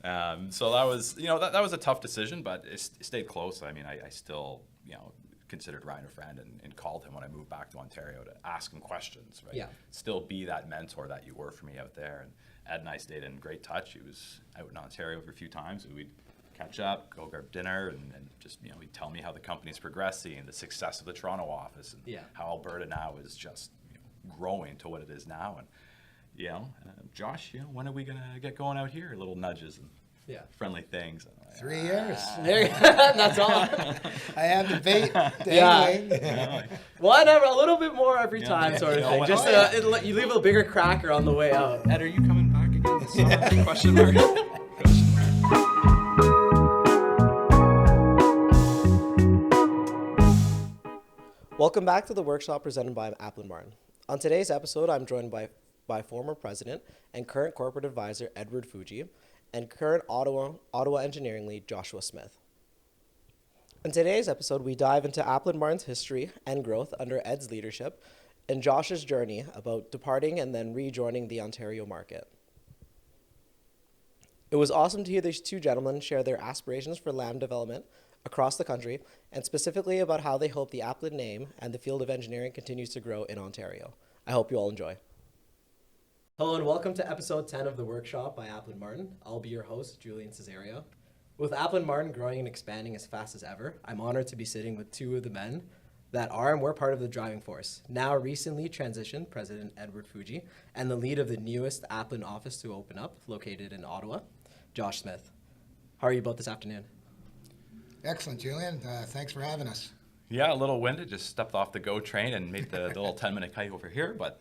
So that was, that was a tough decision, but it stayed close. I mean, I still, considered Ryan a friend and called him when I moved back to Ontario to ask him questions, right? Yeah. Still be that mentor that you were for me out there. And Ed and I stayed in great touch. He was out in Ontario for a few times, and we'd catch up, go grab dinner, and just, he'd tell me how the company's progressing and the success of the Toronto office and how Alberta now is just growing to what it is now. And, Josh, when are we going to get going out here? Little nudges and friendly things. 3 years. There you go. That's all. I have the bait. Yeah. Whatever, a little bit more every time, sort of thing. Just you leave a bigger cracker on the way out. Ed, are you coming back again this summer? Question mark. Welcome back to the workshop presented by Aplin Martin. On today's episode, I'm joined by former president and current corporate advisor Ed Fujii and current Ottawa engineering lead Joshua Smith. In today's episode, we dive into Aplin Martin's history and growth under Ed's leadership and Josh's journey about departing and then rejoining the Ontario market. It was awesome to hear these two gentlemen share their aspirations for land development across the country, and specifically about how they hope the Aplin name and the field of engineering continues to grow in Ontario. I hope you all enjoy. Hello and welcome to episode 10 of the workshop by Aplin Martin. I'll be your host, Julian Cesario. With Aplin Martin growing and expanding as fast as ever, I'm honored to be sitting with two of the men that are and were part of the driving force. Now recently transitioned President Ed Fujii and the lead of the newest Aplin office to open up, located in Ottawa, Josh Smith. How are you both this afternoon? Excellent, Julian. Thanks for having us. Yeah, a little winded. Just stepped off the GO train and made the little 10-minute hike over here, but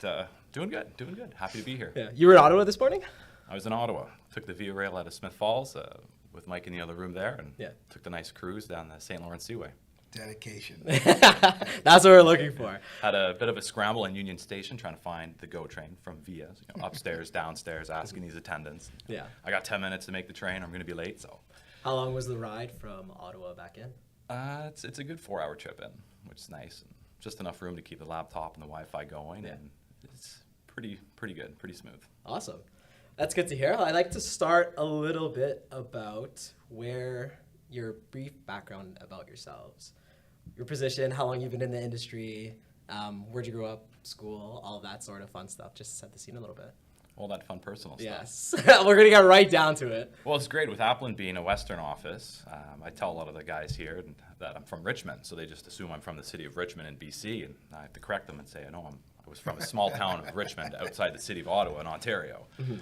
doing good. Happy to be here. Yeah. You were in Ottawa this morning? I was in Ottawa. Took the Via Rail out of Smith Falls with Mike in the other room there, and took the nice cruise down the St. Lawrence Seaway. Dedication. That's what we're looking for. Had a bit of a scramble in Union Station trying to find the GO train from Via, upstairs, downstairs, asking these attendants. Yeah. I got 10 minutes to make the train. I'm going to be late, so. How long was the ride from Ottawa back in? It's a good 4-hour trip in, which is nice. And just enough room to keep the laptop and the Wi-Fi going, and it's pretty good, pretty smooth. Awesome. That's good to hear. I'd like to start a little bit about your brief background about yourselves. Your position, how long you've been in the industry, where'd you grow up, school, all of that sort of fun stuff, just to set the scene a little bit. All that fun personal stuff. Yes. We're going to get right down to it. Well, it's great with Aplin being a Western office. I tell a lot of the guys here that I'm from Richmond, so they just assume I'm from the city of Richmond in BC, and I have to correct them and say, I was from a small town of Richmond outside the city of Ottawa in Ontario. Mm-hmm.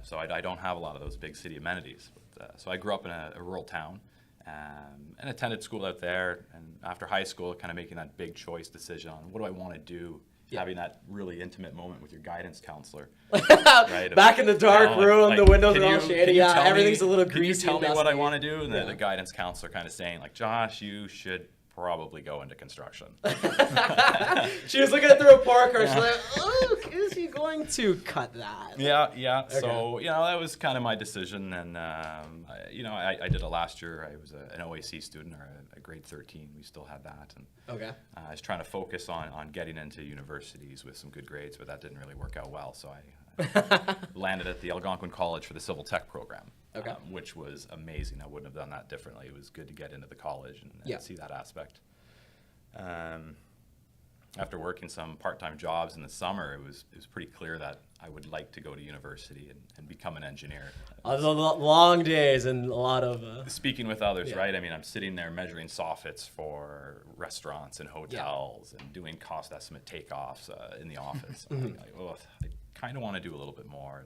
So I don't have a lot of those big city amenities. But, so I grew up in a rural town and attended school out there, and after high school, kind of making that big choice decision on what do I want to do. Having that really intimate moment with your guidance counselor. Right? Back in the dark room, the windows are all shady. Yeah, everything's a little greasy. Can you tell me what I want to do? And the guidance counselor kind of saying, Josh, you should probably go into construction. She was looking at the report card. She's like, oh, is he going to cut that? Yeah. Okay. So, that was kind of my decision. And, I did it last year. I was an OAC student, or a grade 13. We still had that. And I was trying to focus on getting into universities with some good grades, but that didn't really work out well. So I landed at the Algonquin College for the Civil Tech program, which was amazing. I wouldn't have done that differently. It was good to get into the college and see that aspect. After working some part-time jobs in the summer, it was pretty clear that I would like to go to university and become an engineer. Long days and a lot of... Speaking with others, right? I mean, I'm sitting there measuring soffits for restaurants and hotels and doing cost estimate takeoffs in the office. I kind of want to do a little bit more.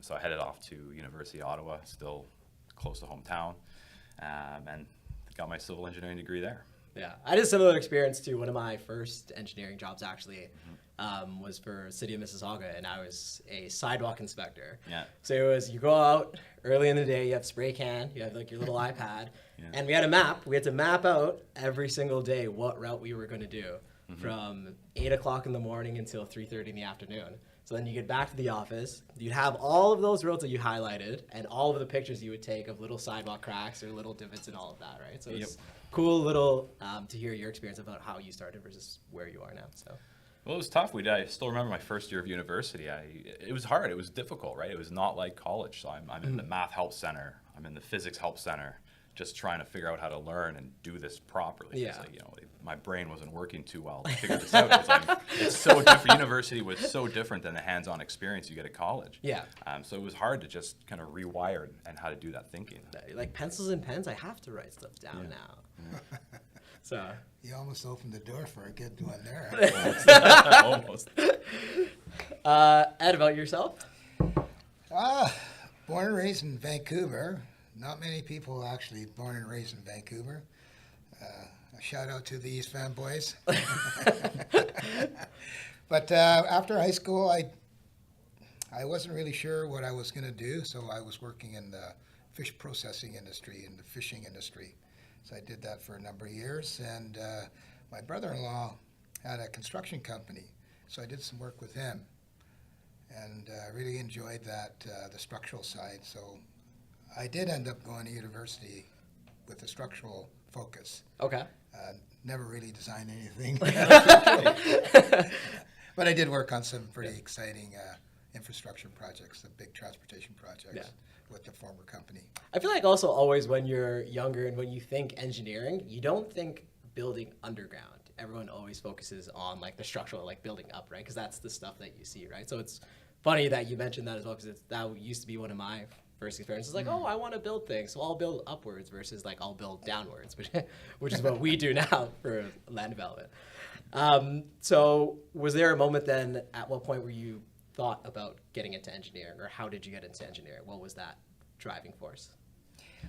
So I headed off to University of Ottawa, still close to hometown, and got my civil engineering degree there. Yeah, I had a similar experience too. One of my first engineering jobs actually was for City of Mississauga, and I was a sidewalk inspector. Yeah. So it was, you go out early in the day, you have spray can, you have your little iPad, and we had a map. We had to map out every single day what route we were going to do from 8 o'clock in the morning until 3:30 in the afternoon. So then you get back to the office, you'd have all of those roads that you highlighted and all of the pictures you would take of little sidewalk cracks or little divots and all of that, right? So it's cool little to hear your experience about how you started versus where you are now. So Well, it was tough. I still remember my first year of university. It was hard. It was difficult, right? It was not like college. So I'm in the math help center. I'm in the physics help center, just trying to figure out how to learn and do this properly. Yeah. Like, my brain wasn't working too well to figure this out. It's so different. University was so different than the hands-on experience you get at college. Yeah. So it was hard to just kind of rewire and how to do that thinking. Like pencils and pens, I have to write stuff down now. So You almost opened the door for a good one there. Almost. Ed, about yourself? Born and raised in Vancouver. Not many people actually born and raised in Vancouver. A shout out to the East Van boys. But after high school, I wasn't really sure what I was going to do, so I was working in the fish processing industry, in the fishing industry. So I did that for a number of years, and my brother-in-law had a construction company, so I did some work with him, and I really enjoyed that, the structural side. So I did end up going to university with a structural focus. Okay. Never really designed anything. But I did work on some pretty exciting infrastructure projects, the big transportation projects with the former company. I feel like also always when you're younger and when you think engineering, you don't think building underground. Everyone always focuses on like the structural, like building up, right? Because that's the stuff that you see, right? So it's funny that you mentioned that as well, because that used to be one of my first experiences. Like, oh, I want to build things, so I'll build upwards versus like I'll build downwards, which is what we do now for land development. So was there a moment then, at what point where you thought about getting into engineering, or how did you get into engineering? What was that driving force?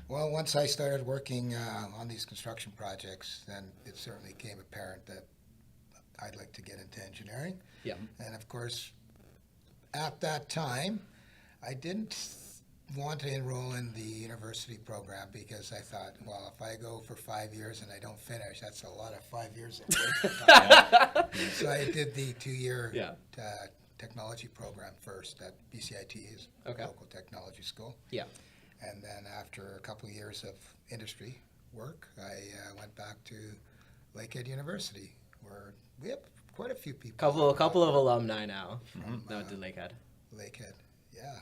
Well, once I started working on these construction projects, then it certainly became apparent that I'd like to get into engineering. Yeah. And of course, at that time, I didn't want to enroll in the university program because I thought, well, if I go for 5 years and I don't finish, that's a lot of 5 years of wasted time. So I did the 2-year technology program first at BCIT's local technology school. Yeah. And then after a couple of years of industry work, I went back to Lakehead University, where we have quite a few people. Couple of alumni now that did Lakehead. Lakehead, yeah.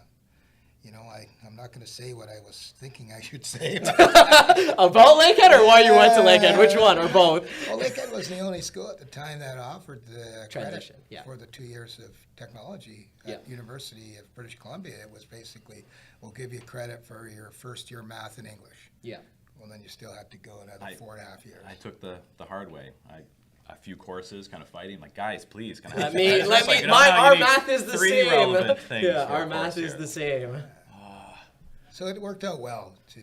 You know, I'm not going to say what I was thinking I should say. About Lakehead, or why you went to Lakehead? Which one, or both? Well, Lakehead was the only school at the time that offered the Transition, credit for the 2 years of technology at University of British Columbia. It was basically, we'll give you credit for your first year math and English. Yeah. Well, then you still had to go another 4.5 years. I took the hard way. A few courses, kind of fighting. Like, guys, please, can I? Let me. Our math is the three same. relevant things Yeah, for our a math course is here. the same. So it worked out well to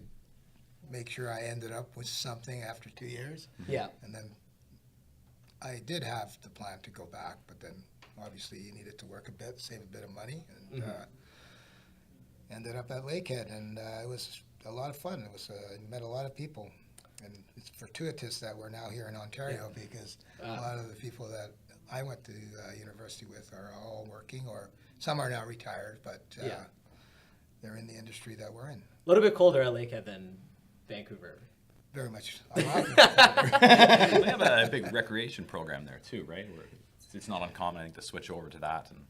make sure I ended up with something after 2 years. Yeah. And then I did have the plan to go back, but then obviously you needed to work a bit, save a bit of money, and ended up at Lakehead, and it was a lot of fun. It was met a lot of people, and it's fortuitous that we're now here in Ontario because a lot of the people that I went to university with are all working, or some are now retired, but they're in the industry that we're in. A little bit colder at Lakehead than Vancouver. Very much. They have a big recreation program there too, right? Where it's not uncommon, I think, to switch over to that and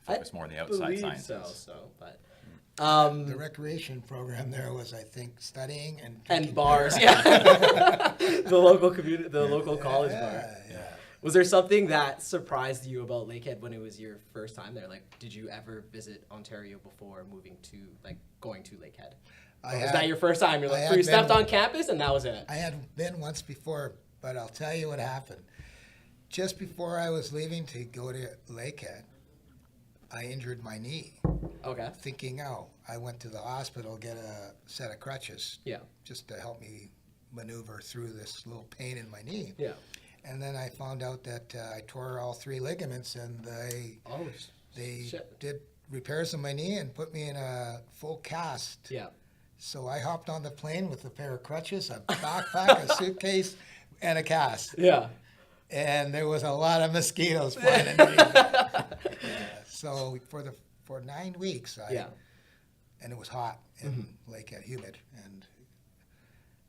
focus more on the outside sciences. But the recreation program there was, I think, studying and bars. Yeah. the local college bar. Yeah. Was there something that surprised you about Lakehead when it was your first time there? Like, did you ever visit Ontario before going to Lakehead? Was that your first time? You're like, you stepped on campus and that was it? I had been once before, but I'll tell you what happened. Just before I was leaving to go to Lakehead, I injured my knee. Okay. Thinking, I went to the hospital, get a set of crutches. Yeah. Just to help me maneuver through this little pain in my knee. Yeah. And then I found out that I tore all 3 ligaments, and they did repairs on my knee and put me in a full cast. Yeah. So I hopped on the plane with a pair of crutches, a backpack, a suitcase, and a cast. Yeah. And there was a lot of mosquitoes flying underneath. So for 9 weeks, and it was hot in Lakehead, humid, and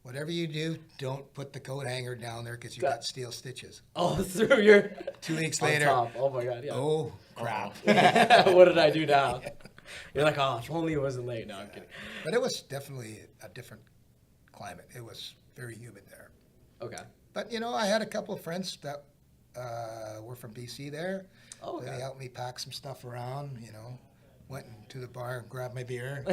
whatever you do, don't put the coat hanger down there because you got steel stitches. Oh, through your 2 weeks on later, top. Oh my god, yeah. oh crap. What did I do now? You're like, oh, if only it wasn't late. No, I'm kidding. But it was definitely a different climate. It was very humid there. Okay. But, you know, I had a couple of friends that were from BC there. Oh, okay. They helped me pack some stuff around, you know. Went to the bar and grabbed my beer.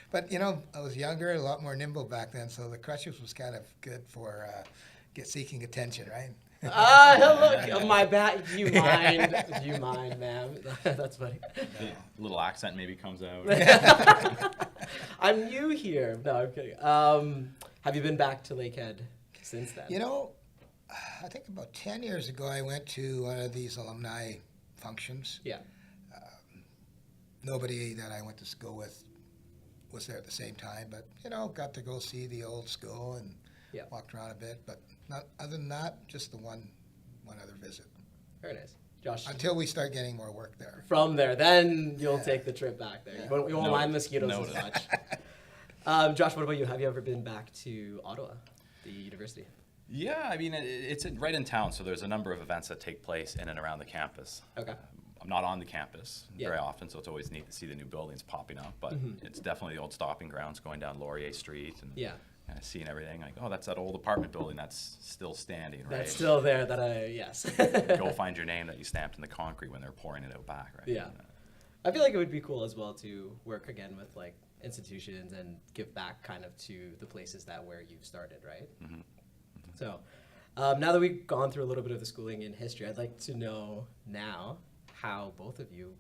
But, you know, I was younger, a lot more nimble back then, so the crutches was kind of good for seeking attention, right? Hello, my bad. You mind, ma'am? That's funny. The little accent maybe comes out. I'm new here. No, I'm kidding. Have you been back to Lakehead since then? You know, I think about 10 years ago, I went to one of these alumni functions. Yeah. Nobody that I went to school with was there at the same time, but, you know, got to go see the old school and walked around a bit. But not other than that, just the one other visit. Very nice. Josh? Until we start getting more work there. From there, then you'll take the trip back there. You won't mind mosquitoes as much. Josh, what about you? Have you ever been back to Ottawa, the university? Yeah, I mean, it's right in town, so there's a number of events that take place in and around the campus. Okay. I'm not on the campus very often, so it's always neat to see the new buildings popping up, but it's definitely the old stopping grounds going down Laurier Street and kind of seeing everything. Like, oh, that's that old apartment building that's still standing, right? That's still there, yes. Go find your name that you stamped in the concrete when they're pouring it out back, right? Yeah. I feel like it would be cool as well to work again with like institutions and give back kind of to the places where you've started, right? Mm-hmm. So now that we've gone through a little bit of the schooling in history, I'd like to know now how both of you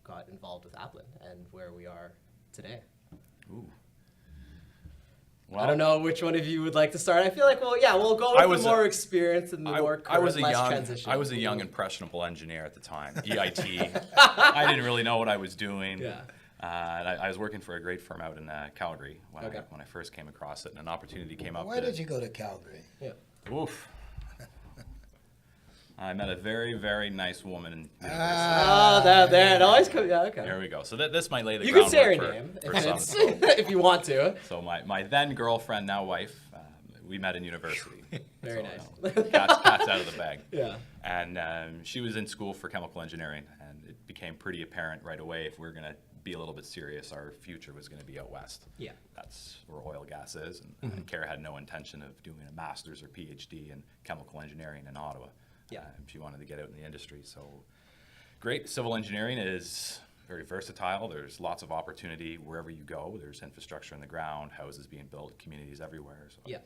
got involved with Aplin and where we are today. Ooh. Well, I don't know which one of you would like to start. I feel like, we'll go with the more experience and the more current, less transition. I was a young, impressionable engineer at the time, EIT. I didn't really know what I was doing. Yeah. And I was working for a great firm out in Calgary when I first came across it, and an opportunity came up. Why did you go to Calgary? Yeah. Oof. I met a very, very nice woman in university. There it always comes. Yeah, okay. There we go. So this might lay the you groundwork can say her name if you want to. So my then girlfriend, now wife, we met in university. Very nice. Cat's out of the bag. Yeah. And she was in school for chemical engineering, and it became pretty apparent right away if we were going to be a little bit serious, our future was going to be out west. Yeah. That's where oil gas is, and Kara had no intention of doing a master's or PhD in chemical engineering in Ottawa. Yeah. She wanted to get out in the industry. So great. Civil engineering is very versatile. There's lots of opportunity wherever you go. There's infrastructure in the ground, houses being built, communities everywhere. So yeah.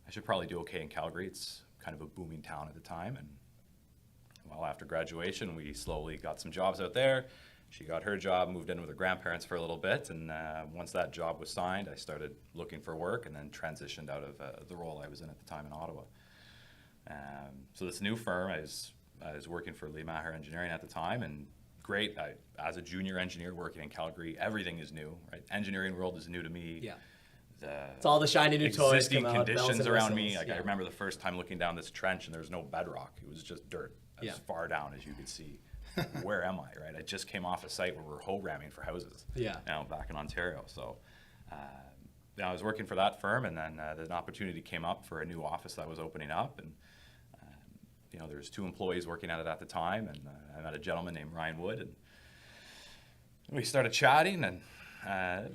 I should probably do okay in Calgary. It's kind of a booming town at the time. And well, after graduation, we slowly got some jobs out there. She got her job, moved in with her grandparents for a little bit, and once that job was signed, I started looking for work and then transitioned out of the role I was in at the time in Ottawa. So this new firm, I was working for Lee Maher Engineering at the time, and great. As a junior engineer working in Calgary, everything is new, right? Engineering world is new to me. Yeah. It's all the shiny new toys existing come out, conditions around me. whistles. Like I remember the first time looking down this trench, and there was no bedrock. It was just dirt as far down as you could see. Where am I, right? I just came off a site where we're hoe ramming for houses. Yeah. Back in Ontario. So I was working for that firm, and then an opportunity came up for a new office that was opening up, and there's 2 employees working at it at the time, and I met a gentleman named Ryan Wood, and we started chatting, and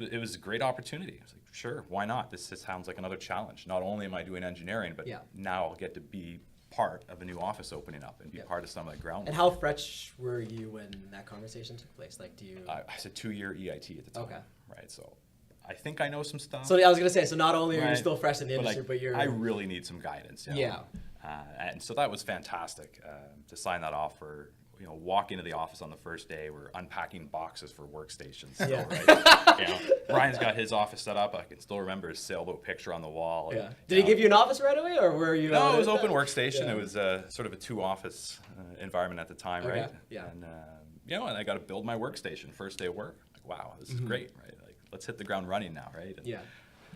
it was a great opportunity. I was like, sure, why not? This sounds like another challenge. Not only am I doing engineering, but now I'll get to be part of a new office opening up and be part of some of the groundwork. And how fresh were you when that conversation took place? Like, I was a 2-year EIT at the time. Okay. Right, so I think I know some stuff. So I was gonna say, so not only are you still fresh in the industry, but you're. I really need some guidance. Yeah. And so that was fantastic to sign that offer. Walk into the office on the first day, we're unpacking boxes for workstations. Still, right? Ryan's got his office set up. I can still remember his sailboat picture on the wall. Yeah. Did he give you an office right away, or were you? No, it was open workstation. Yeah. It was sort of a 2-office environment at the time, okay. right? Yeah. And and I got to build my workstation first day of work. Like, wow, this is great, right? Like, let's hit the ground running now, right?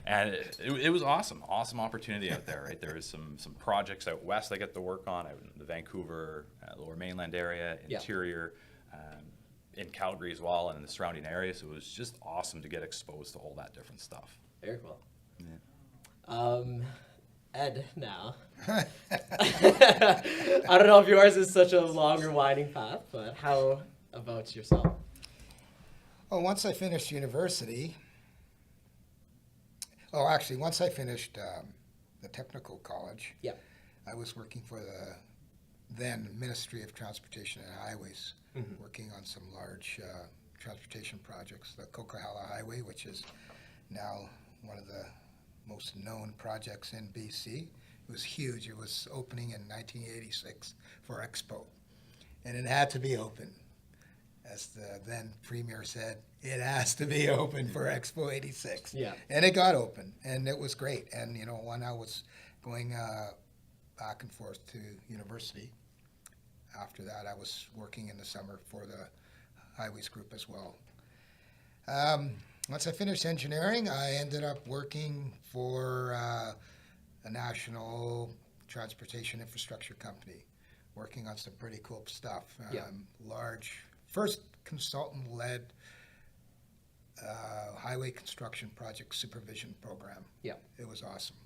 And, and it was awesome opportunity out there, right? There was some projects out west I get to work on, out in the Vancouver, Lower Mainland area, interior, in Calgary as well, and in the surrounding area. So it was just awesome to get exposed to all that different stuff. Very cool. Yeah. Ed, now. I don't know if yours is such a long or winding path, but how about yourself? Well, once I finished university, once I finished the technical college, Yeah. I was working for the then Ministry of Transportation and Highways, working on some large transportation projects. The Coquihalla Highway, which is now one of the most known projects in BC. It was huge. It was opening in 1986 for Expo, and it had to be open. As the then Premier said, it has to be open for Expo 86. Yeah. And it got open, and it was great. And, when I was going back and forth to university, after that I was working in the summer for the Highways Group as well. Once I finished engineering, I ended up working for a national transportation infrastructure company, working on some pretty cool stuff. Large, first consultant-led highway construction project supervision program. Yeah. It was awesome.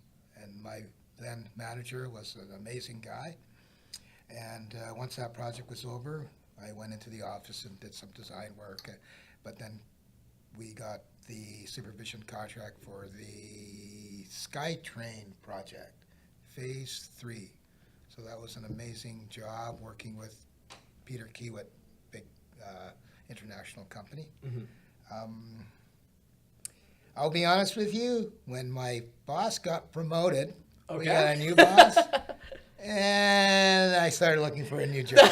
And my then manager was an amazing guy. And once that project was over, I went into the office and did some design work. But then we got the supervision contract for the SkyTrain project, Phase 3. So that was an amazing job working with Peter Kiewit, big international company. I'll be honest with you, when my boss got promoted, we got a new boss, and I started looking for a new job.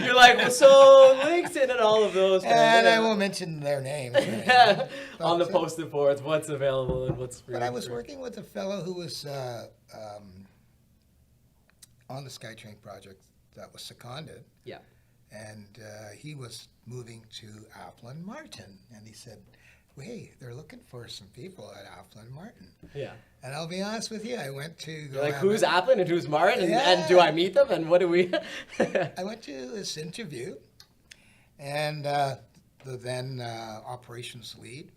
You're like, well, so LinkedIn and all of those. And I won't mention their names. On the posted boards, what's available and what's free. But I was working with a fellow who was on the SkyTrain project that was seconded. Yeah. And he was moving to Aplin Martin. And he said, hey, they're looking for some people at Aplin Martin. Yeah. And I'll be honest with you, I went to... You're like, who's Aplin and who's Martin? And do I meet them? And what do we... I went to this interview, and the then operations lead,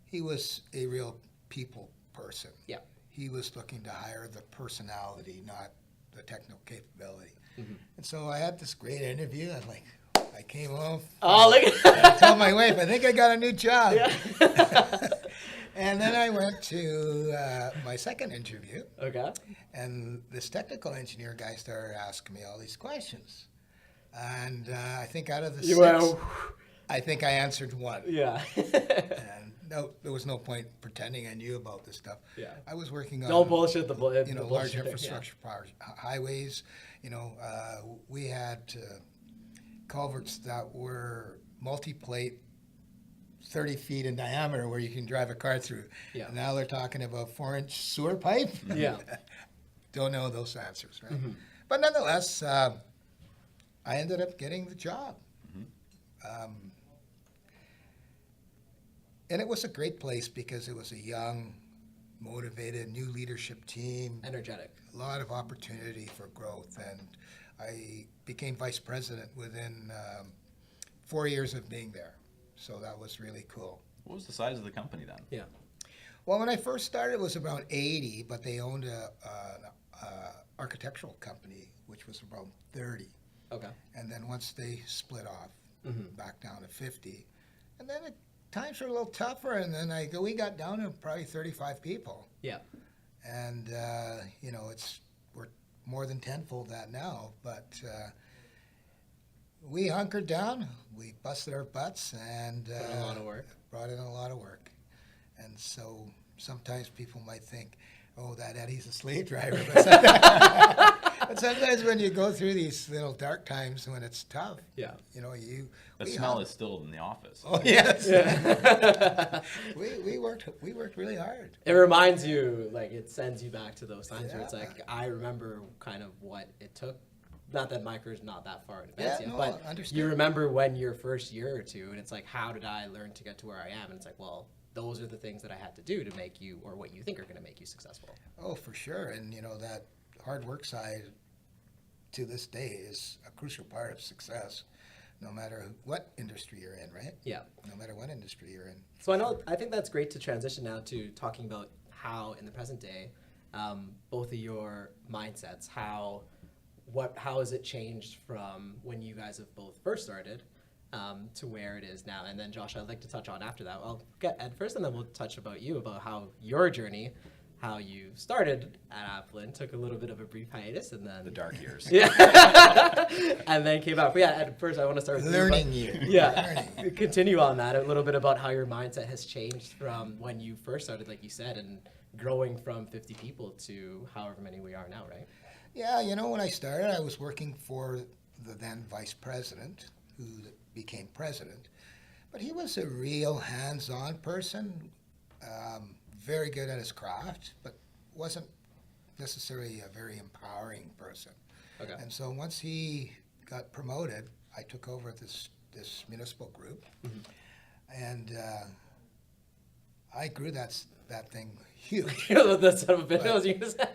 he was a real people person. Yeah. He was looking to hire the personality, not the technical capability. And so I had this great interview. I'm like, I came home. Oh, look at that. I told my wife, I think I got a new job. Yeah. And then I went to my second interview. Okay. And this technical engineer guy started asking me all these questions. And I think out of the six, I think I answered one. Yeah. And no, there was no point pretending I knew about this stuff. Yeah. I was working on Don't bullshit the large infrastructure highways. We had culverts that were multi-plate, 30 feet in diameter, where you can drive a car through. Yeah. Now they're talking about 4-inch sewer pipe. Yeah. Don't know those answers, right? But nonetheless, I ended up getting the job. And it was a great place because it was a young, motivated, new leadership team. Energetic. A lot of opportunity for growth. And I became vice president within 4 years of being there. So that was really cool. What was the size of the company then? Yeah. Well, when I first started, it was around 80, but they owned an architectural company, which was around 30. Okay. And then once they split off, back down to 50. And then times were a little tougher, and then we got down to probably 35 people. Yeah. And, we're more than tenfold that now, but we hunkered down, we busted our butts, and Put in a lot of work. Brought in a lot of work. And so sometimes people might think, oh, that Eddie's a slave driver. But sometimes when you go through these little dark times when it's tough, Yeah. The smell is still in the office. Oh, yes. Yeah. we worked really hard. It reminds you, like, it sends you back to those times where it's Yeah. like, I remember kind of what it took. Not that my career's not that far in advance Yeah, yet, no, but I understand. you remember when your first year or two, and it's like, how did I learn to get to where I am? And it's like, well, those are the things that I had to do to make you, or what you think are going to make you successful. Oh, for sure. And, that hard work side to this day is a crucial part of success, no matter what industry you're in, right? Yeah. No matter what industry you're in. So I think that's great to transition now to talking about how in the present day, both of your mindsets, how has it changed from when you guys have both first started to where it is now? And then Josh, I'd like to touch on after that. I'll get Ed first, and then we'll touch about you, about how your journey, how you started at Aplin, took a little bit of a brief hiatus, and then The dark years. yeah, and then came out. But yeah, Ed, first I want to start with Learning you. year. Yeah, Learning. continue on that a little bit about how your mindset has changed from when you first started, like you said, and growing from 50 people to however many we are now, right? Yeah, when I started, I was working for the then vice president, who became president. But he was a real hands-on person, very good at his craft, but wasn't necessarily a very empowering person. Okay. And so once he got promoted, I took over this municipal group, and I grew that thing huge. That's son of a bitch. I was gonna say.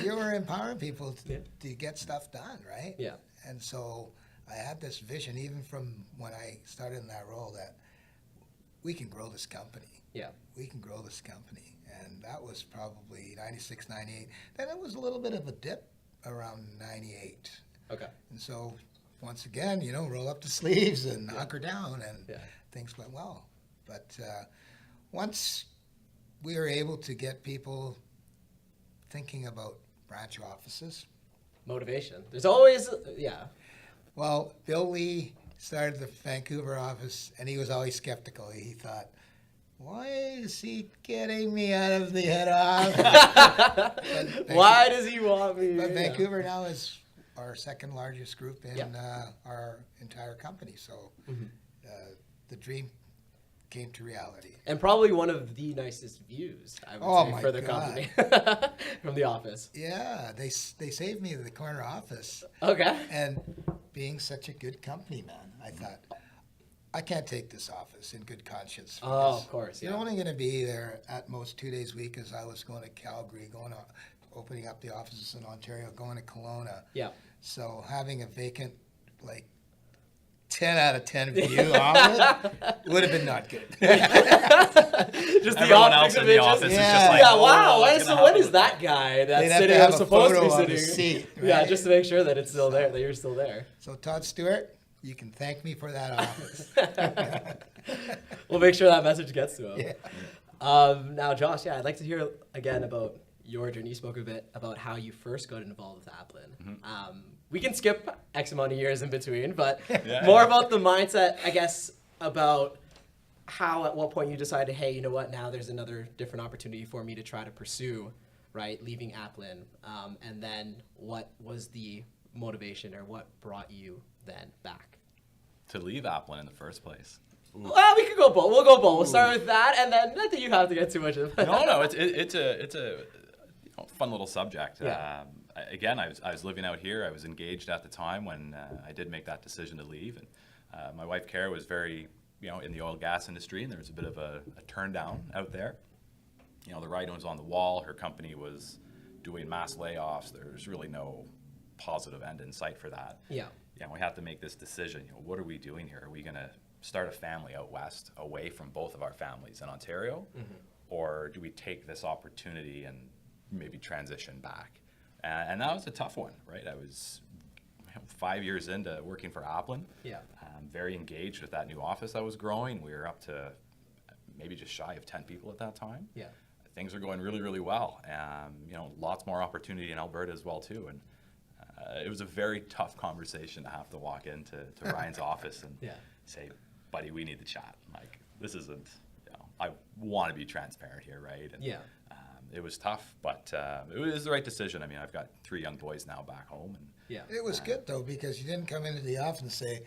You were empowering people to get stuff done, right? Yeah. And so I had this vision, even from when I started in that role, that we can grow this company. Yeah. We can grow this company. And that was probably 96, 98. Then it was a little bit of a dip around 98. Okay. And so once again, roll up the sleeves and hunker down, and things went well. But once we were able to get people thinking about branch offices. Motivation. There's always, Well, Bill Lee started the Vancouver office, and he was always skeptical. He thought, why is he getting me out of the head office? Why does he want me? But Vancouver now is our second largest group in Yeah. our entire company. So the dream came to reality. And probably one of the nicest views, I would say, for the company from the office. Yeah, they saved me the corner office. Okay. And being such a good company, man, I thought, I can't take this office in good conscience. Oh, of course, You're only going to be there at most 2 days a week, as I was going to Calgary, opening up the offices in Ontario, going to Kelowna. Yeah. So having a vacant, 10 out of 10 view of it would have been not good. Just the Everyone optics else in of the it. office is yeah. just like, yeah, oh, wow. what's gonna What happen is with that guy They'd that's have sitting? to have I'm a supposed to be photo on the sitting. seat, Yeah, right? just to make sure that it's still there, that you're still there. So Todd Stewart, you can thank me for that office. We'll make sure that message gets to him. Yeah. Now, Josh, I'd like to hear again about your journey. You spoke a bit about how you first got involved with Aplin. We can skip X amount of years in between, but more about the mindset, I guess, about how at what point you decided, hey, you know what, now there's another different opportunity for me to try to pursue, right, leaving Aplin. And then what was the motivation, or what brought you then back? To leave Aplin in the first place. Well, we could go both. We'll go both. We'll start with that, and then not that you have to get too much of it. No, it's a fun little subject. Yeah. Again, I was living out here. I was engaged at the time when I did make that decision to leave, and my wife Kara was very, in the oil and gas industry, and there was a bit of a turn down out there. The writing was on the wall. Her company was doing mass layoffs. There's really no positive end in sight for that. Yeah. We have to make this decision. What are we doing here? Are we going to start a family out west, away from both of our families in Ontario, or do we take this opportunity and maybe transition back? And that was a tough one, right? I was 5 years into working for Aplin. Yeah. Very engaged with that new office that was growing. We were up to maybe just shy of 10 people at that time. Yeah. Things are going really, really well. Lots more opportunity in Alberta as well too. And it was a very tough conversation to have to walk into Ryan's office and say, buddy, we need to chat. Like, this isn't, I want to be transparent here, right? And, it was tough, but it was the right decision. I mean, I've got 3 young boys now back home. And It was good, though, because you didn't come into the office and say,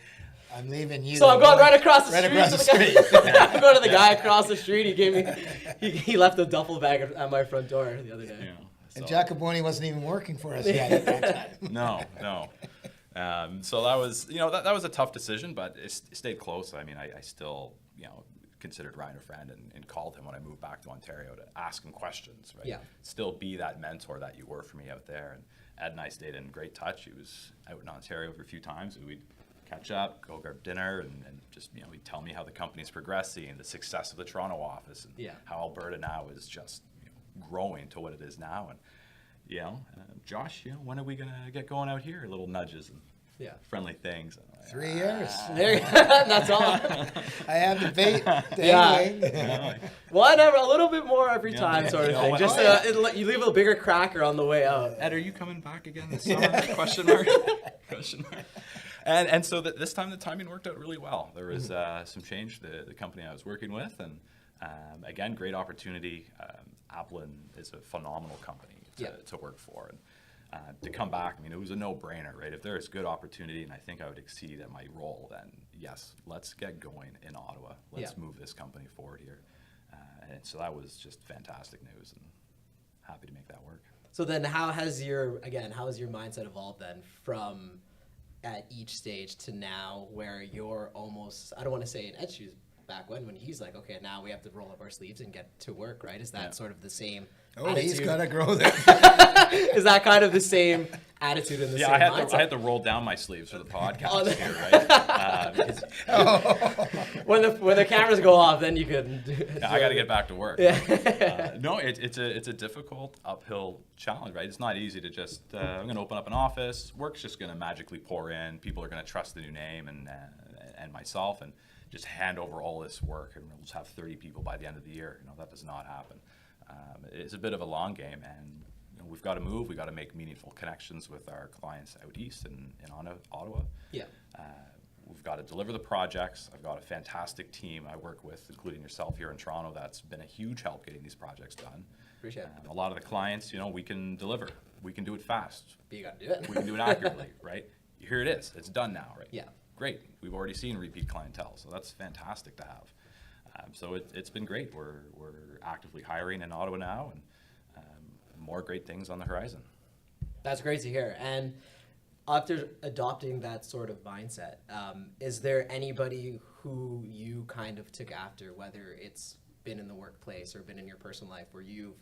I'm leaving you. So I'm going right across the right street. across the street. I'm going to the guy across the street. He gave me, he left a duffel bag at my front door the other day. And Jacoboni wasn't even working for us yet at that time. No. So that was, that was a tough decision, but it stayed close. I mean, I still, considered Ryan a friend and called him when I moved back to Ontario to ask him questions, right? Yeah. Still be that mentor that you were for me out there. And Ed and I stayed in great touch. He was out in Ontario for a few times, and we'd catch up, go grab dinner, and just, he'd tell me how the company's progressing and the success of the Toronto office, and how Alberta now is just growing to what it is now. And, Josh, when are we going to get going out here? Little nudges and friendly things. 3 years. That's all. I had to bait. Whatever, a little bit more every time, sort of thing. what- Just you leave a bigger cracker on the way out. Ed, are you coming back again this summer? Question mark. Question mark. And so this time the timing worked out really well. There was some change the company I was working with, and again, great opportunity. Aplin is a phenomenal company to work for, and to come back, it was a no-brainer, right? If there is good opportunity, and I think I would exceed at my role, then yes, let's get going in Ottawa. Let's move this company forward here. And so that was just fantastic news, and happy to make that work. So then how has your mindset evolved then from at each stage to now, where you're almost, I don't want to say in Ed's shoes back when he's like, okay, now we have to roll up our sleeves and get to work, right? Is that sort of the same attitude? He's got to grow there. Is that kind of the same attitude and the same mindset? I had to roll down my sleeves for the podcast here, right? When the cameras go off, then you can. I got to get back to work. No, it's a difficult uphill challenge, right? It's not easy to just I'm going to open up an office. Work's just going to magically pour in. People are going to trust the new name and myself, and just hand over all this work, and we'll just have 30 people by the end of the year. That does not happen. It's a bit of a long game, and we've got to move. We've got to make meaningful connections with our clients out east in Ottawa. Yeah. We've got to deliver the projects. I've got a fantastic team I work with, including yourself here in Toronto. That's been a huge help getting these projects done. Appreciate it. A lot of the clients, we can deliver. We can do it fast. But you got to do it. We can do it accurately, right? Here it is. It's done now, right? Yeah. Great. We've already seen repeat clientele, so that's fantastic to have. So it's been great. We're actively hiring in Ottawa now, and more great things on the horizon. That's great to hear. And after adopting that sort of mindset, is there anybody who you kind of took after, whether it's been in the workplace or been in your personal life, where you've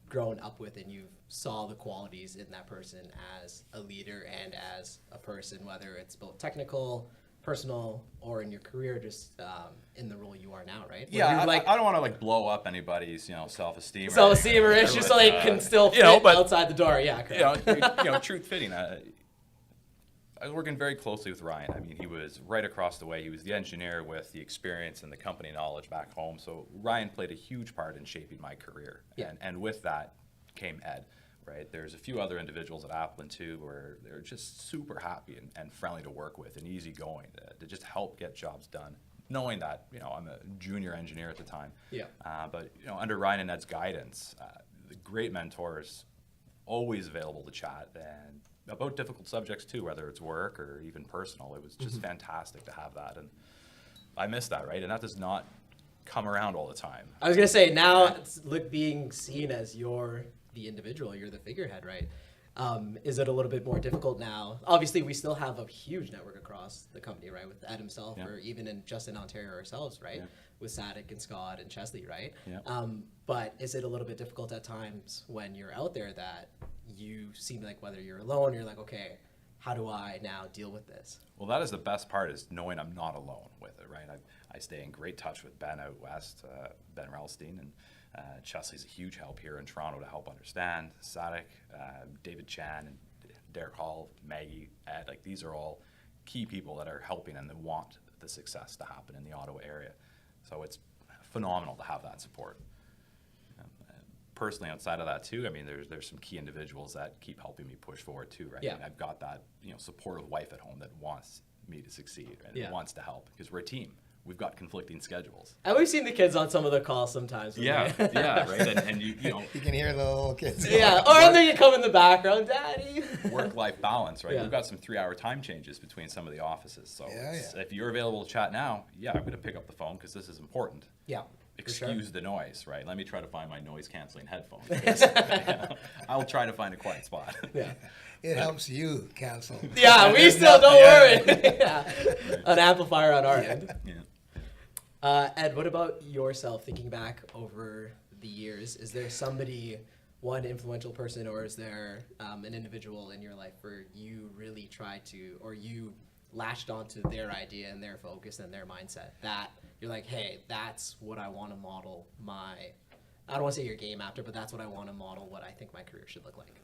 grown up with and you saw the qualities in that person as a leader and as a person, whether it's both technical, personal, or in your career, just in the role you are now, right? Yeah, I don't want to blow up anybody's self-esteem. Self-esteem or issues, so they can still fit outside the door. Yeah, correct. Truth fitting. I was working very closely with Ryan. He was right across the way. He was the engineer with the experience and the company knowledge back home. So Ryan played a huge part in shaping my career. Yeah. And with that came Ed, right? There's a few other individuals at Aplin too where they're just super happy and friendly to work with and easygoing to just help get jobs done. Knowing that, I'm a junior engineer at the time. Yeah. But under Ryan and Ed's guidance, the great mentors, always available to chat and about difficult subjects too, whether it's work or even personal. It was just fantastic to have that, and I miss that, right? And that does not come around all the time. I was gonna say, now it's being seen as you're the individual, you're the figurehead, right? Is it a little bit more difficult now? Obviously, we still have a huge network across the company, right? With Ed himself, or even in Ontario ourselves, right? With Sadek and Scott and Chesley, right? But is it a little bit difficult at times when you're out there that you seem like, whether you're alone, you're like, okay, how do I now deal with this? Well, that is the best part, is knowing I'm not alone with it, right? I stay in great touch with Ben out west, Ben Relstein, and Chesley's a huge help here in Toronto to help understand. Sadek, David Chan, and Derek Hall, Maggie, Ed, these are all key people that are helping and they want the success to happen in the Ottawa area. So it's phenomenal to have that support. Personally, outside of that too, there's some key individuals that keep helping me push forward too, right? Yeah. I've got that supportive wife at home that wants me to succeed and wants to help, because we're a team. We've got conflicting schedules. And we've seen the kids on some of the calls sometimes. Yeah, right. And you can hear the little kids. Yeah, or then you come in the background, Daddy. Work-life balance, right? Yeah. We've got some 3-hour time changes between some of the offices. So if you're available to chat now, I'm going to pick up the phone because this is important. Yeah. Excuse the noise, right? Let me try to find my noise-canceling headphones. I'll try to find a quiet spot. Yeah. It helps you cancel. Yeah, we still, don't worry. An amplifier on our end. Yeah. Ed, what about yourself, thinking back over the years? Is there somebody, one influential person, or is there an individual in your life where you really tried to, or you latched onto their idea and their focus and their mindset, that you're like, hey, that's what I want to model my I don't want to say you're game after, but that's what I want to model what I think my career should look like.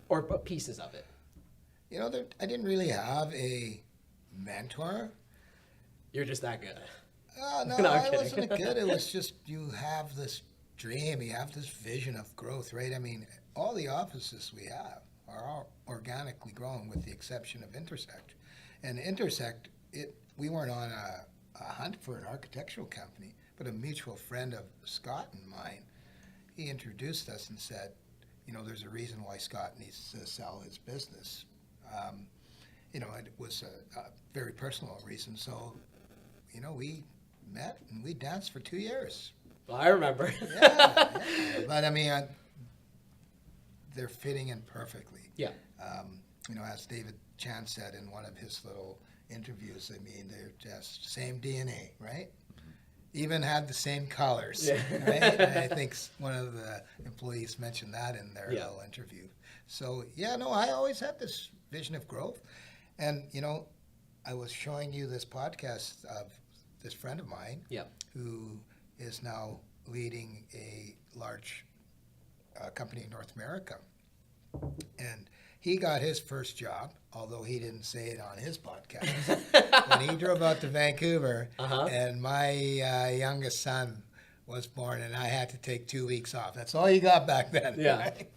Or pieces of it. You know, I didn't really have a mentor. You're just that good. No, No, I'm I kidding. wasn't good. It was just you have this dream, you have this vision of growth, right? I mean, all the offices we have are all organically grown with the exception of Intersect. And Intersect, we weren't on a hunt for an architectural company, but a mutual friend of Scott and mine, he introduced us and said, you know, there's a reason why Scott needs to sell his business. You know, it was a very personal reason. So, you know, we met and we danced for 2 years. Well, I remember. Yeah. But I mean, they're fitting in perfectly. Yeah. You know, as David Chan said in one of his little interviews, I mean, they're just same DNA, right? Even had the same colors, right? I think one of the employees mentioned that in their little interview. So, yeah, no, I always had this vision of growth. And, you know, I was showing you this podcast of this friend of mine who is now leading a large company in North America. And he got his first job, although he didn't say it on his podcast, when he drove out to Vancouver, and my youngest son was born, and I had to take 2 weeks off. That's all you got back then. Yeah. Right?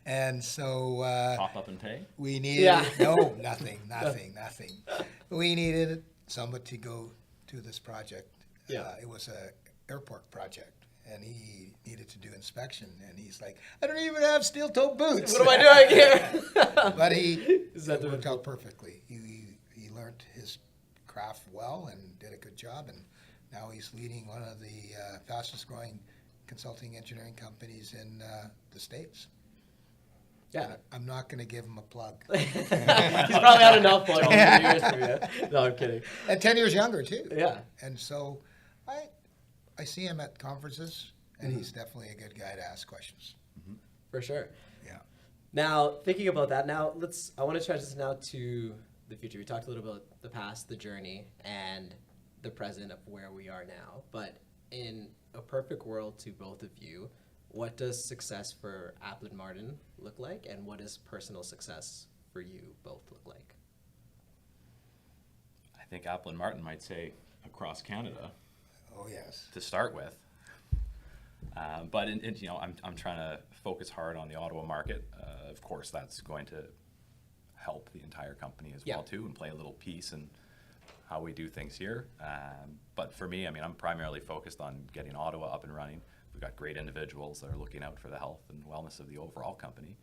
And so Pop up and pay? we needed, no, nothing. We needed someone to go to this project. It was an airport project. And he needed to do inspection, and he's like, I don't even have steel-toe boots. What am I doing here? But it worked out perfectly. He learned his craft well and did a good job, and now he's leading one of the fastest-growing consulting engineering companies in the States. Yeah. And I'm not going to give him a plug. He's probably had enough plugs for years for you. No, I'm kidding. And 10 years younger, too. Yeah. And so I see him at conferences, and he's definitely a good guy to ask questions. For sure. Yeah. Now, thinking about that, I want to transition now to the future. We talked a little about the past, the journey, and the present of where we are now. But in a perfect world to both of you, what does success for Aplin Martin look like, and what does personal success for you both look like? I think Aplin Martin might say across Canada. Oh, yes. To start with. But you know, I'm trying to focus hard on the Ottawa market. Of course, that's going to help the entire company as well too, and play a little piece in how we do things here. But for me, I mean, I'm primarily focused on getting Ottawa up and running. We've got great individuals that are looking out for the health and wellness of the overall company,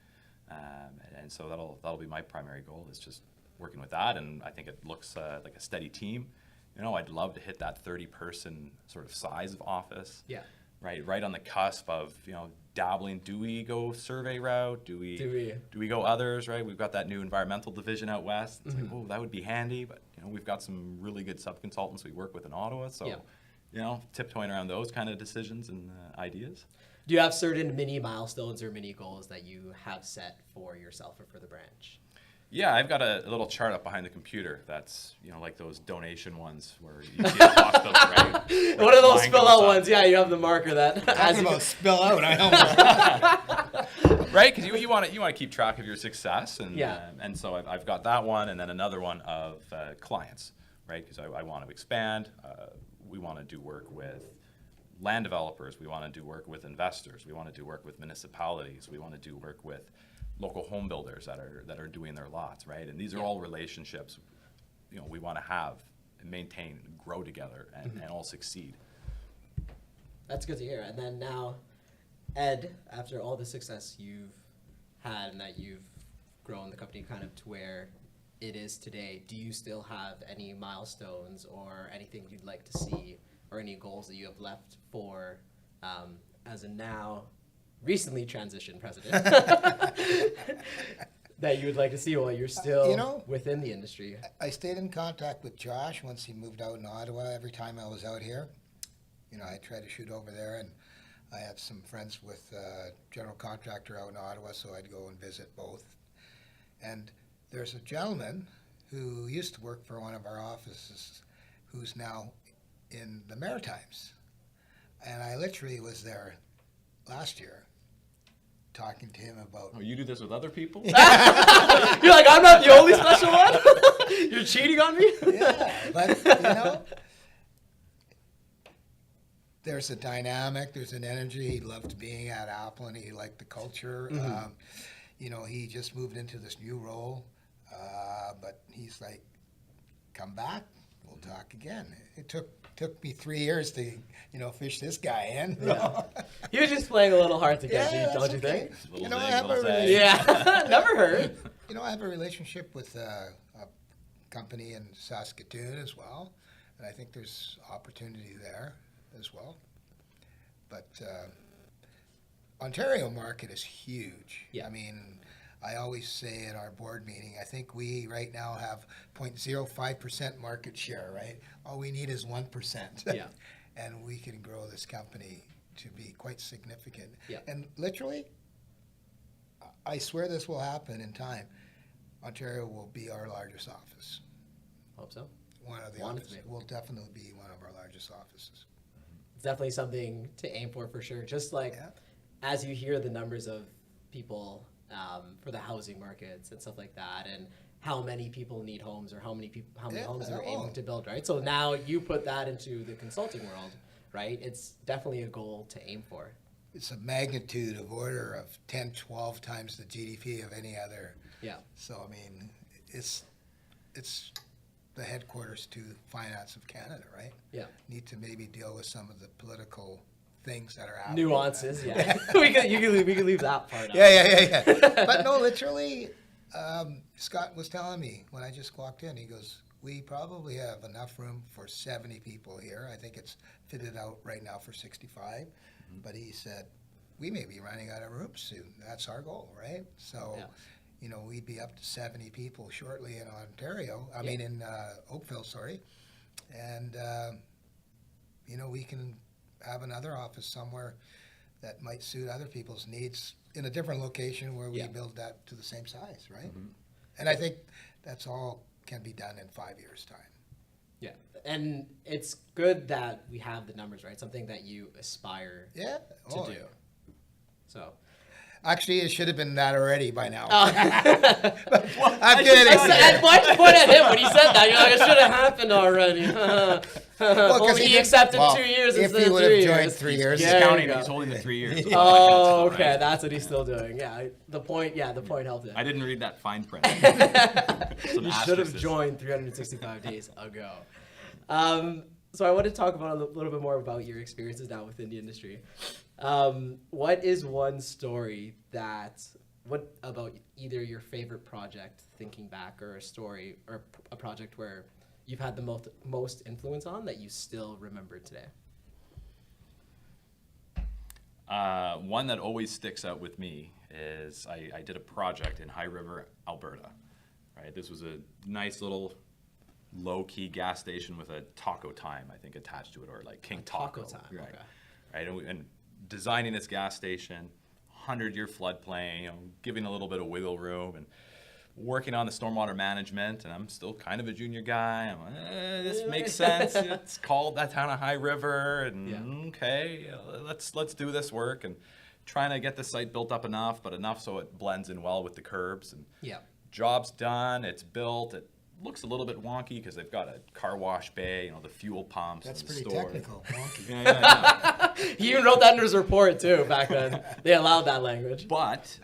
and so that'll be my primary goal, is just working with that. And I think it looks like a steady team. You know, I'd love to hit that 30-person sort of size of office. Yeah. Right on the cusp of, you know, dabbling. Do we go survey route? Do we go others? Right. We've got that new environmental division out west. It's like, oh, that would be handy. But you know, we've got some really good sub-consultants we work with in Ottawa. So, you know, tiptoeing around those kind of decisions and ideas. Do you have certain mini milestones or mini goals that you have set for yourself or for the branch? Yeah, I've got a little chart up behind the computer that's, you know, like those donation ones where you see the hospital, right? What are those spill out ones? Yeah, you have the marker that. Talking about spill out, I almost. Right, because you want to keep track of your success, and so I've got that one, and then another one of clients, right? Because I want to expand. We want to do work with land developers. We want to do work with investors. We want to do work with municipalities. We want to do work with local home builders that are doing their lots, right? And these are all relationships, you know, we want to have and maintain and grow together and all succeed. That's good to hear. And then now, Ed, after all the success you've had and that you've grown the company kind of to where it is today, do you still have any milestones or anything you'd like to see or any goals that you have left for as a now recently transitioned president that you would like to see while you're still within the industry? I stayed in contact with Josh once he moved out in Ottawa. Every time I was out here, you know, I tried to shoot over there, and I have some friends with general contractor out in Ottawa, so I'd go and visit both. And there's a gentleman who used to work for one of our offices who's now in the Maritimes. And I literally was there last year talking to him about. Oh, you do this with other people? You're like, I'm not the only special one? You're cheating on me? Yeah, but you know, there's a dynamic, there's an energy. He loved being at Aplin. He liked the culture. You know, he just moved into this new role, but he's like, come back, we'll talk again. It took me 3 years to, you know, fish this guy in. You know? He was just playing a little hard to get, Yeah, don't you okay. think? Little You know, I zing, have a little zag. relationship. Yeah, never heard. You know, I have a relationship with a company in Saskatoon as well, and I think there's opportunity there as well. But Ontario market is huge. Yeah. I mean, I always say in our board meeting, I think we right now have 0.05% market share, right? All we need is 1%. Yeah. And we can grow this company to be quite significant. Yeah. And literally, I swear this will happen in time. Ontario will be our largest office. Hope so. One of the Want it to offices. be. Will definitely be one of our largest offices. It's definitely something to aim for sure. Just like Yeah. as you hear the numbers of people for the housing markets and stuff like that, and how many people need homes or how many Yeah, homes they're oh. aiming to build, right? So now you put that into the consulting world, right? It's definitely a goal to aim for. It's a magnitude of order of 10, 12 times the GDP of any other. Yeah. So, I mean, it's the headquarters to finance of Canada, right? Yeah. Need to maybe deal with some of the political things that are happening. Nuances, yeah. we can leave that part out. Yeah. But no, literally, Scott was telling me when I just walked in, he goes, we probably have enough room for 70 people here. I think it's fitted out right now for 65. But he said, we may be running out of room soon. That's our goal, right? So, Yeah. you know, we'd be up to 70 people shortly in Ontario. I Yeah. mean, in Oakville, sorry. And, you know, we can have another office somewhere that might suit other people's needs in a different location where we Yeah. build that to the same size, right? And I think that's all can be done in 5 years' time. Yeah. And it's good that we have the numbers, right? Something that you aspire Yeah. to Oh, do. yeah. So. Actually, it should have been that already by now. Oh. I'm kidding. Why'd you point at him when he said that? You're like, it should have happened already. Well, 'cause he he- accepted well, 2 years if instead he of would have 3 joined years. 3 years, Yeah, He's there you counting, go. he's holding the 3 years. Oh, okay, that's what he's still doing. Yeah, the point helped him. I didn't read that fine print. Some You should have asterisks. joined 365 days ago. So I want to talk about a little bit more about your experiences now within the industry. What is one story what about either your favorite project, thinking back, or a story or a project where you've had the most influence on that you still remember today? One that always sticks out with me is I did a project in High River, Alberta. Right, this was a nice little low-key gas station with a Taco Time, I think, attached to it, or like King Taco. Taco Time, right? okay. Right, and designing this gas station, 100-year floodplain, you know, giving a little bit of wiggle room, and working on the stormwater management. And I'm still kind of a junior guy. I'm like, this makes sense. It's called that town of High River, and okay, let's do this work, and trying to get the site built up enough, but enough so it blends in well with the curbs. And Yeah. job's done, it's built. It looks a little bit wonky because they've got a car wash bay, you know, the fuel pumps. That's and the pretty store. technical. Wonky. Yeah. He even wrote that in his report too back then. They allowed that language. But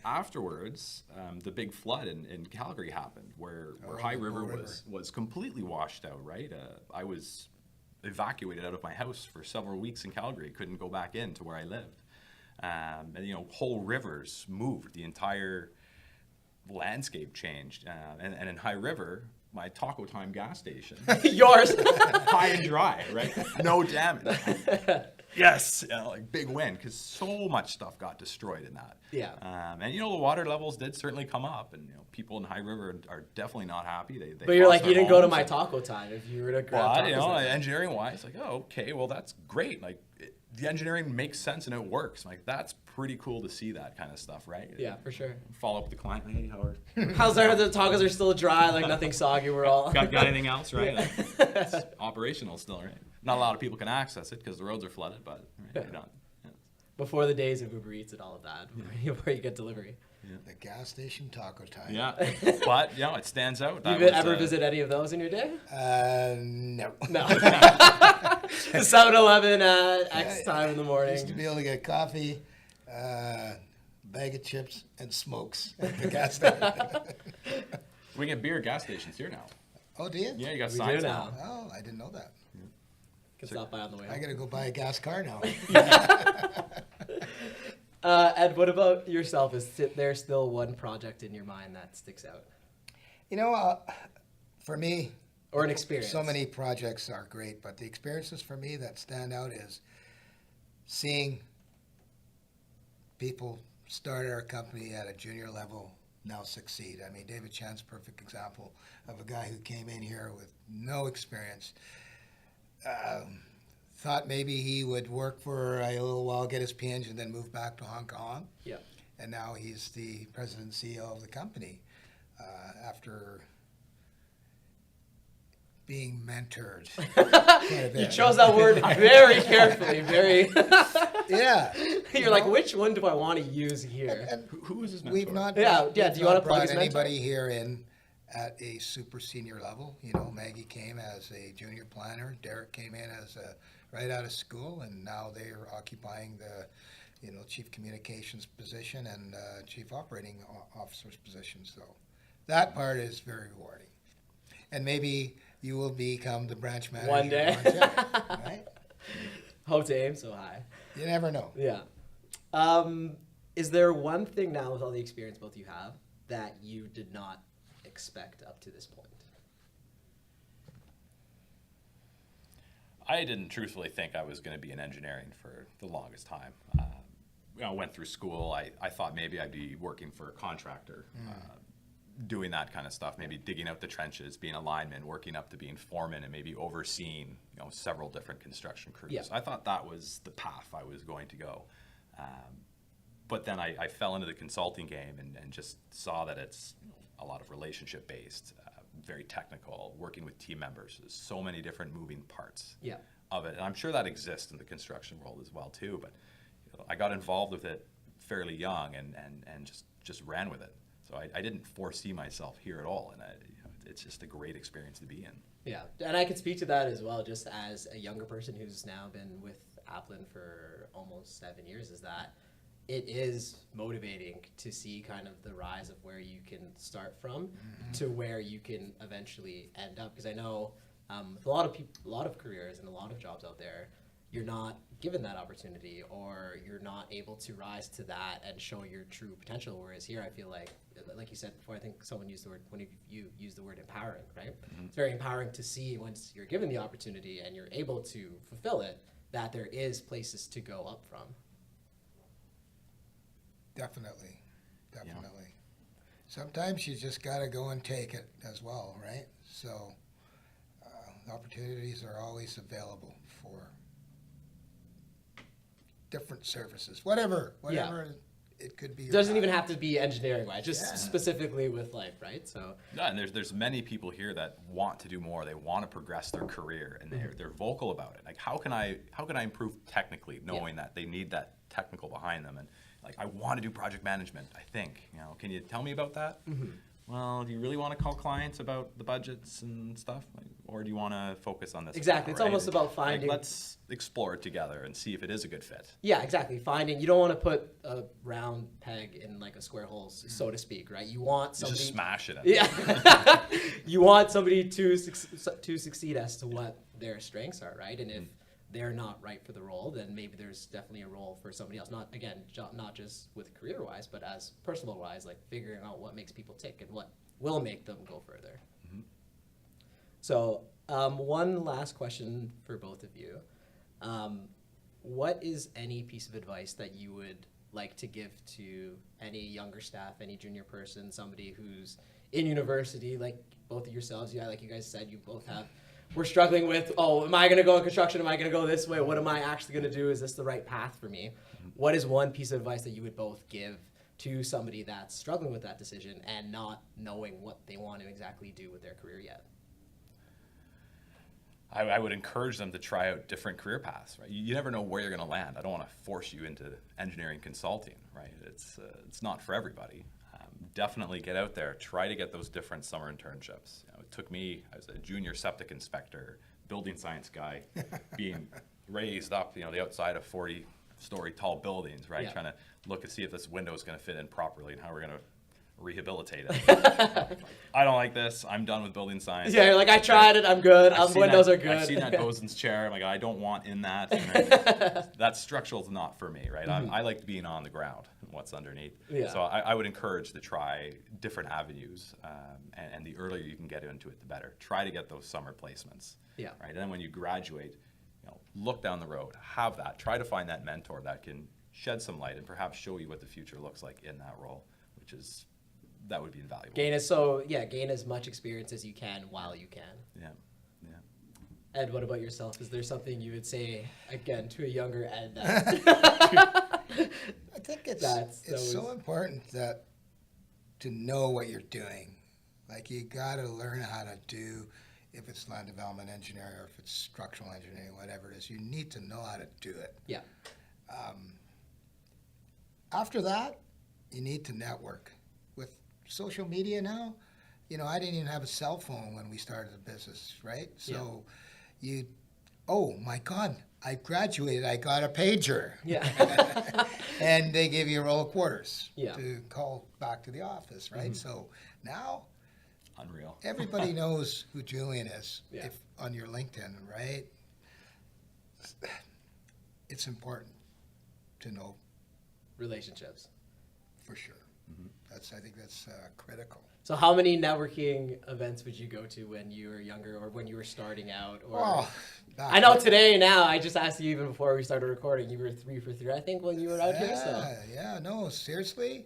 afterwards, the big flood in Calgary happened, where High River was completely washed out. Right, I was evacuated out of my house for several weeks in Calgary. Couldn't go back into where I lived, and you know, whole rivers moved. The entire landscape changed, and in High River, my Taco Time gas station, Yours. high and dry, right? No damage. Yes, like big win, because so much stuff got destroyed in that. Yeah. And you know, the water levels did certainly come up, and you know, people in High River are definitely not happy. They But you're lost like, you their didn't go to homes my and- Taco Time if you were to grab But tacos you know, that day. engineering wise, like, oh, okay, well that's great. Like the engineering makes sense and it works. Like that's pretty cool to see that kind of stuff, right? Yeah, for sure. Follow up with the client. Hey, how are? How's there? The tacos are still dry, like nothing soggy. We're all Got anything else, right? Like, it's operational still, right? Not a lot of people can access it because the roads are flooded, but you're done. Yeah. Before the days of Uber Eats and all of that, before you get delivery. The gas station taco time. Yeah, but it stands out. You That was, ever visit any of those in your day? No. No. The 7-Eleven at X time in the morning. Used to be able to get coffee, bag of chips, and smokes at the gas station. We get beer at gas stations here now. Oh, do you? Yeah, you got We signs do now. now. Oh, I didn't know that. Can stop by on the way I home. gotta go buy a gas car now. Ed, what about yourself? Is there still one project in your mind that sticks out? You know, for me, Or an experience? so many projects are great, but the experiences for me that stand out is seeing people start our company at a junior level now succeed. I mean, David Chan's a perfect example of a guy who came in here with no experience. Thought maybe he would work for a little while, get his P.Eng, and then move back to Hong Kong. Yeah. And now he's the president and CEO of the company after being mentored. quite a You bit. chose that word very carefully, very... Yeah. You're like, which one do I want to use here? And Who is his mentor? we've not, Yeah, we've do you wanna not plug brought his mentor? anybody here in at a super senior level. You know, Maggie came as a junior planner. Derek came in as right out of school, and now they are occupying the, chief communications position and chief operating officer's position. So that part is very rewarding. And maybe you will become the branch manager One day. right? Hope to aim so high. You never know. Yeah. Is there one thing now with all the experience both you have that you did not expect up to this point? I didn't truthfully think I was going to be in engineering for the longest time. I went through school. I thought maybe I'd be working for a contractor, doing that kind of stuff, maybe digging out the trenches, being a lineman, working up to being foreman, and maybe overseeing several different construction crews. Yeah. I thought that was the path I was going to go. But then I fell into the consulting game and just saw that it's a lot of relationship based, very technical, working with team members. There's so many different moving parts Yeah. of it. And I'm sure that exists in the construction world as well too, but I got involved with it fairly young and just ran with it. So I didn't foresee myself here at all, and it's just a great experience to be in. Yeah, and I could speak to that as well, just as a younger person who's now been with Aplin for almost 7 years, is that it is motivating to see kind of the rise of where you can start from to where you can eventually end up. Because I know with a lot of people, a lot of careers and a lot of jobs out there, you're not given that opportunity, or you're not able to rise to that and show your true potential. Whereas here, I feel like you said before, I think someone used the word, when you used the word empowering, right? It's very empowering to see once you're given the opportunity and you're able to fulfill it, that there is places to go up from. Definitely. Sometimes you just got to go and take it as well, right? So opportunities are always available for different services, whatever it could be. It doesn't even have to be engineering wise, just Yeah. specifically with life, right? So Yeah, and there's many people here that want to do more. They want to progress their career, and they're vocal about it. Like, how can I improve technically, knowing that they need that technical behind them? And like, I want to do project management. I think, can you tell me about that? Well, do you really want to call clients about the budgets and stuff, or do you want to focus on this? Exactly. now, It's right? almost about Like, finding. let's explore it together and see if it is a good fit. Yeah, exactly. Finding, you don't want to put a round peg in like a square hole, so to speak, right? You want You somebody. just smash it. Yeah. You want somebody to succeed as to what their strengths are, right? And if they're not right for the role, then maybe there's definitely a role for somebody else. Not just with career-wise, but as personal-wise, like figuring out what makes people tick and what will make them go further. So one last question for both of you. What is any piece of advice that you would like to give to any younger staff, any junior person, somebody who's in university, like both of yourselves? Yeah, like you guys said, you both we're struggling with, am I going to go in construction? Am I going to go this way? What am I actually going to do? Is this the right path for me? What is one piece of advice that you would both give to somebody that's struggling with that decision and not knowing what they want to exactly do with their career yet? I would encourage them to try out different career paths, right? You never know where you're going to land. I don't want to force you into engineering consulting, right? It's not for everybody. Definitely get out there, try to get those different summer internships. It took me, I was a junior septic inspector, building science guy, being raised up, the outside of 40-story tall buildings, right? Yeah. Trying to look and see if this window is going to fit in properly and how we're going to rehabilitate it. I don't like this. I'm done with building science. Yeah, you're like, I tried it. I'm good. Windows are good. I've seen that bosun's chair. I'm like, I don't want in that. That structural is not for me, right? I like being on the ground and what's underneath. Yeah. So I would encourage to try different avenues, and the earlier you can get into it, the better. Try to get those summer placements. Yeah. Right. And then when you graduate, look down the road. Have that. Try to find that mentor that can shed some light and perhaps show you what the future looks like in that role, that would be invaluable. Gain as much experience as you can while you can. Yeah. Ed, what about yourself? Is there something you would say, again, to a younger Ed? I think it's so important to know what you're doing. Like, you got to learn how to do, if it's land development engineering or if it's structural engineering, whatever it is, you need to know how to do it. Yeah. After that, you need to network. With social media now, I didn't even have a cell phone when we started the business, right? So oh my God, I graduated, I got a pager. Yeah. And they give you a roll of quarters Yeah. to call back to the office, right? So now Unreal. everybody knows who Julian is Yeah. on your LinkedIn, right? It's important to know Relationships. for sure. I think that's critical. So how many networking events would you go to when you were younger or when you were starting out? Or I know today now, I just asked you even before we started recording, you were 3 for 3, I think, when you were out here. So. Yeah, no, seriously.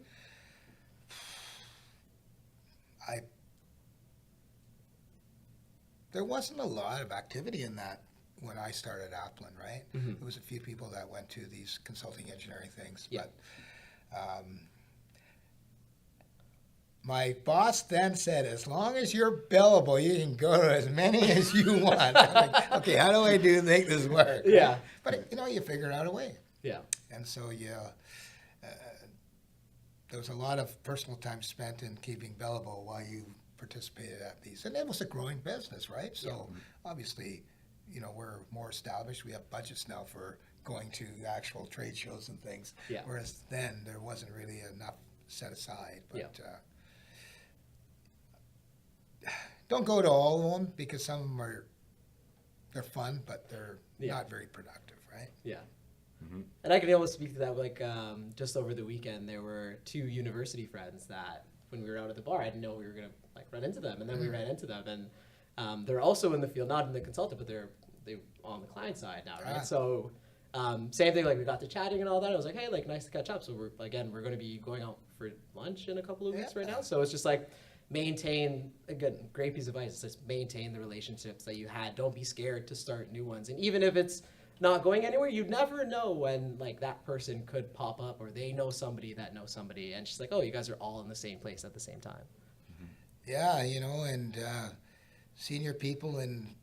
There wasn't a lot of activity in that when I started Aplin, right? Mm-hmm. There was a few people that went to these consulting engineering things, Yeah. but my boss then said, as long as you're billable, you can go to as many as you want. I'm like, okay, how do I make this work? Yeah. But, you figure out a way. Yeah. And so, there was a lot of personal time spent in keeping billable while you participated at these. And it was a growing business, right? So, obviously, we're more established. We have budgets now for going to actual trade shows and things. Yeah. Whereas then, there wasn't really enough set aside. But don't go to all of them, because some of them they're fun, but they're not very productive, right? Yeah. And I can almost speak to that, like, just over the weekend, there were 2 university friends that, when we were out at the bar, I didn't know we were going to, like, run into them, and then we ran into them, and they're also in the field, not in the consultant, but they're on the client side now, right? So, same thing, like, we got to chatting and all that. I was like, hey, like, nice to catch up. So we're going to be going out for lunch in a couple of weeks right now. So it's just like, maintain, again, great piece of advice, just maintain the relationships that you had. Don't be scared to start new ones. And even if it's not going anywhere, you never know when, like, that person could pop up, or they know somebody that knows somebody, and she's like, oh, you guys are all in the same place at the same time. Yeah, and senior people in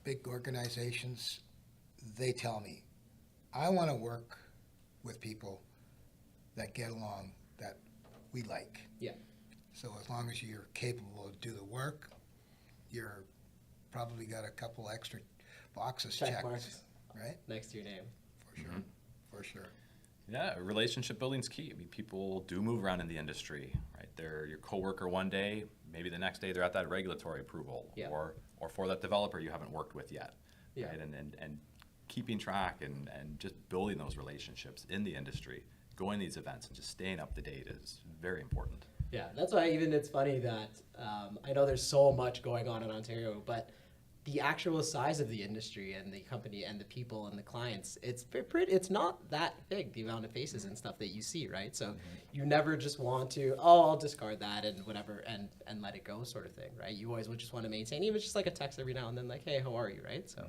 big organizations, they tell me, I want to work with people that get along, that we like. Yeah. So as long as you're capable to do the work, you're probably got a couple extra boxes Check checked, marks right? next to your name. For sure, for sure. Yeah, relationship building's key. I mean, people do move around in the industry, right? They're your coworker one day, maybe the next day they're at that regulatory approval, or for that developer you haven't worked with yet, right? And keeping track and just building those relationships in the industry, going to these events and just staying up to date is very important. Yeah, that's why even it's funny that I know there's so much going on in Ontario, but the actual size of the industry and the company and the people and the clients, it's not that big, the amount of faces and stuff that you see, right? So you never just want to, I'll discard that and whatever and let it go sort of thing, right? You always would just want to maintain, even just like a text every now and then, like, hey, how are you, right? So.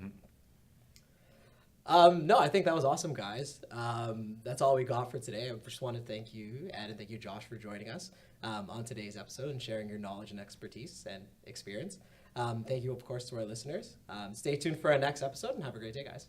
No, I think that was awesome, guys. That's all we got for today. I just want to thank you, Ed, and thank you, Josh, for joining us on today's episode and sharing your knowledge and expertise and experience. Thank you, of course, to our listeners. Stay tuned for our next episode and have a great day, guys.